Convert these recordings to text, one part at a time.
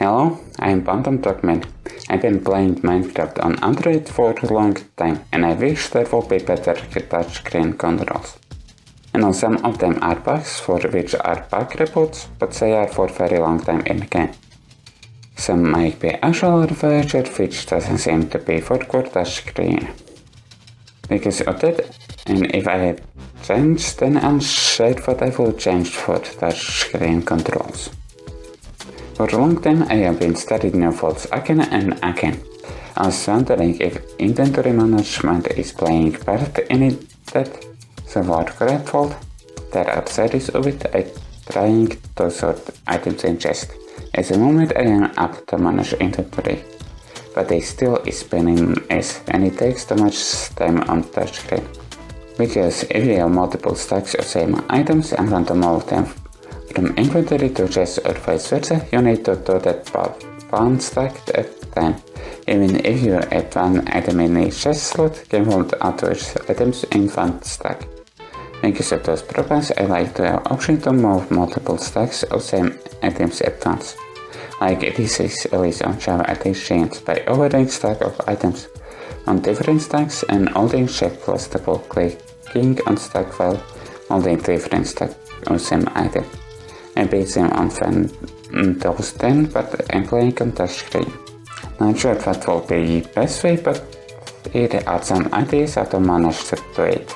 Hello, I am PhantomDogman. I've been playing Minecraft on Android for a long time, and I wish there would be better touchscreen controls. I know some of them are bugs for which are bug reports, but they are for a very long time in the game. Some might be actual version which doesn't seem to be for good touchscreen. Because of that, and if I have changed, then I'll share what I will change for touchscreen controls. For a long time I have been studying new faults again and again. I was wondering if inventory management is playing part in it that the word correct fault. There are series of it trying to sort items in chest. At the moment I am able to manage inventory, but it still is spinning S and it takes too much time on touchscreen. Because if you have multiple stacks of same items and want to move them from inventory to chest or vice versa, you need to do that one stack at a time. Even if you add one item in each chest slot, game won't add those items in one stack. Because of those problems, I like to have option to move multiple stacks of same items at once. Like this is released on Java at Exchange by overlaying stack of items on different stacks and holding shift plus double clicking on stack file, holding different stack of same item. I beat them on Windows 10, but I'm playing on touchscreen. Not sure what will be best way, but here are some ideas how to manage to do it.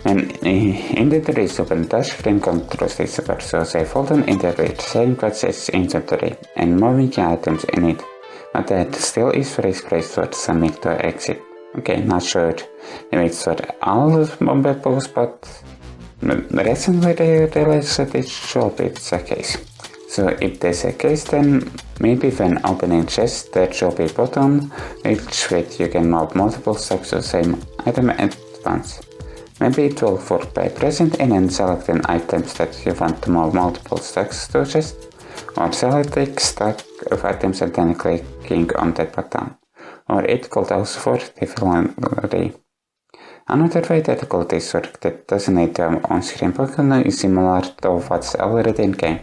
When inventory is open, touchscreen controls disappear, so they fold an inventory, saying what says inventory, and moving items in it. But that still is free space for something to exit. Okay, not sure if it's for all movables, but recently they realized that it should be the case. So if that's the case, then maybe when opening chest there should be a button which you can move multiple stacks of the same item at once. Maybe it will work by pressing in and selecting items that you want to move multiple stacks to chest, or selecting stack of items and then clicking on that button. Or it could also work differently. Another way that could work that doesn't need to have on-screen button is similar to what's already in game.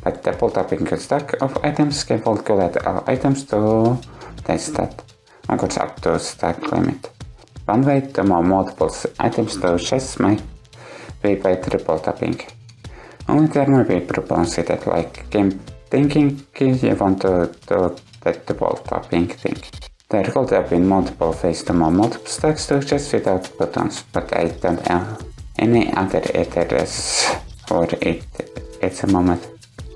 But double tapping a stack of items can calculate all items to test that. Or goes up to stack limit. One way to move multiple items to chests might be by triple tapping. Only there may be problems with it, like game thinking you want to do that double tapping thing. There could have been multiple ways to move multiple stacks to chests without buttons, but I don't have any other address for it at the moment.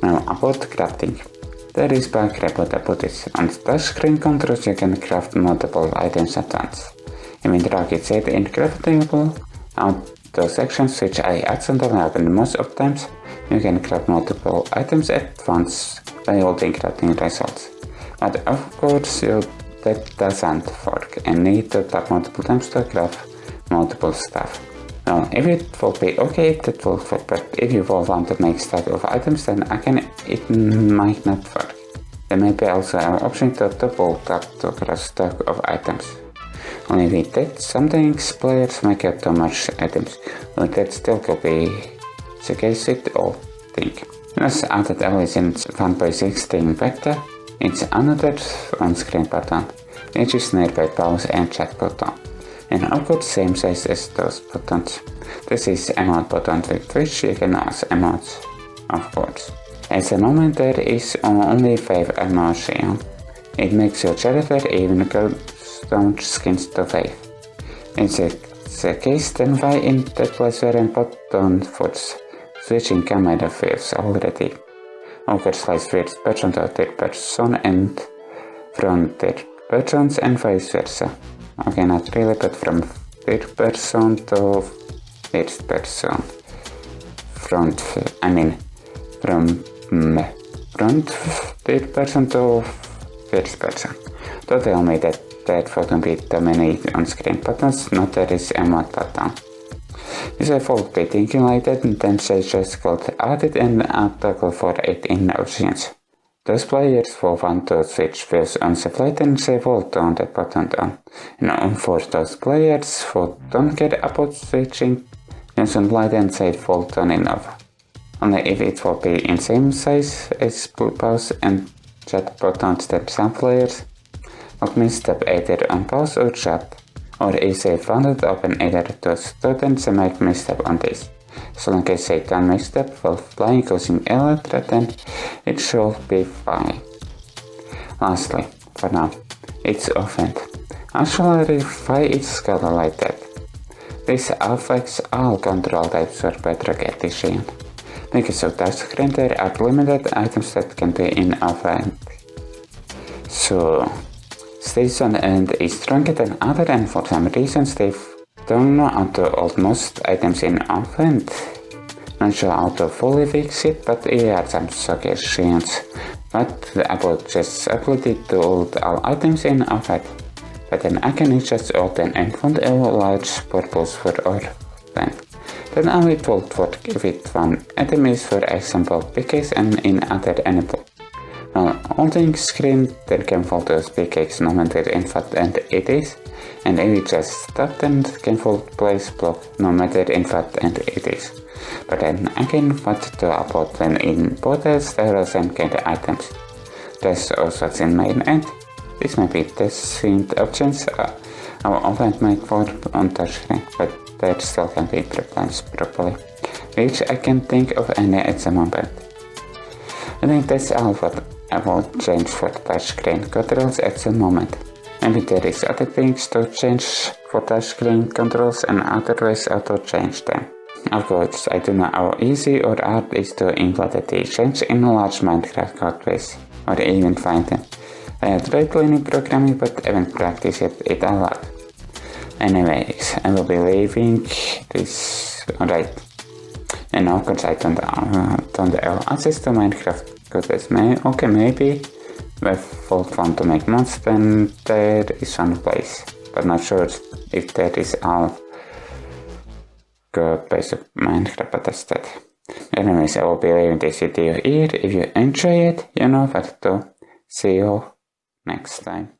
Now about crafting. There is bug report about this. On touchscreen controls you can craft multiple items at once. Even drag it set in craftable auto sections, which I accidentally happen most of times. You can craft multiple items at once by holding crafting results. But of course that doesn't work and need to tap multiple times to craft multiple stuff. Well, if it will be okay, that will work, but if you will want to make stack of items, then again it might not work. There may be also an option to double tap to craft stack of items. Only with that, sometimes players might get too much items, but that still could be the case with all things. As added always in 1.16 beta, it's another on-screen button, which is nearby pause and chat button, and of course same size as those buttons. This is emote button with which you can ask emotes, of course. At the moment there is only 5 emotions. It makes your character even go down skins to 5. It's the case, then why in that place where a button for switching camera views already? Of course, like first person to third person and from third persons and vice versa. Okay, not really, but from third person to first person. From front third person to first person. To tell me that there wouldn't be too many on-screen buttons, not there is emote button. If I would be thinking like that, then they just could add it and toggle for it in options. Those players will want to switch views on the fly and they will turn the button on. And for those players who don't care about switching views on fly, then they will turn it off. Only if it will be in same size as pause and chat button, step some players. Let me step either on pause or chat, or if they found it open either to students and make me step on this. So long as they can make step while playing using Elytra, then it should be fine. Lastly, for now, it's offend. Auxiliary is calculated. This affects all control types for better repetition. Because of touchscreen, there are limited items that can be in offend. So, Station and is stronger than other, and for some reasons they've done auto almost items in offend. Not sure how to fully fix it, but here are some suggestions. What about just ability to hold all items in offend? But then again, it's just open and found a large purpose for offend. Then only told what with one enemies, for example, pickaxe, and in other enable. While holding screen, there can fall to pickaxe no matter in what end it is, and if you just stop, then can fall place block no matter in what end it is. But then again, what to about when in portals there are some kind of items. There's also in main end. This may be distinct options our offend might work on touchscreen, but there still can be problems properly, which I can think of any at the moment. I think that's all what I will change for touchscreen controls at the moment. Maybe there is other things to change for touchscreen controls and other ways how to change them. Of course, I don't know how easy or hard it is to implement these changes in a large Minecraft codebase, or even find them. I have tried learning programming but haven't practiced it a lot. Anyways, I will be leaving this right. And of course I don't have access to Minecraft codebase. Maybe with full fun to make mods, then there is one place. But not sure if there is all codebase of Minecraft tested. Anyways, I will be leaving this video here. If you enjoy it, you know what to do. See you next time.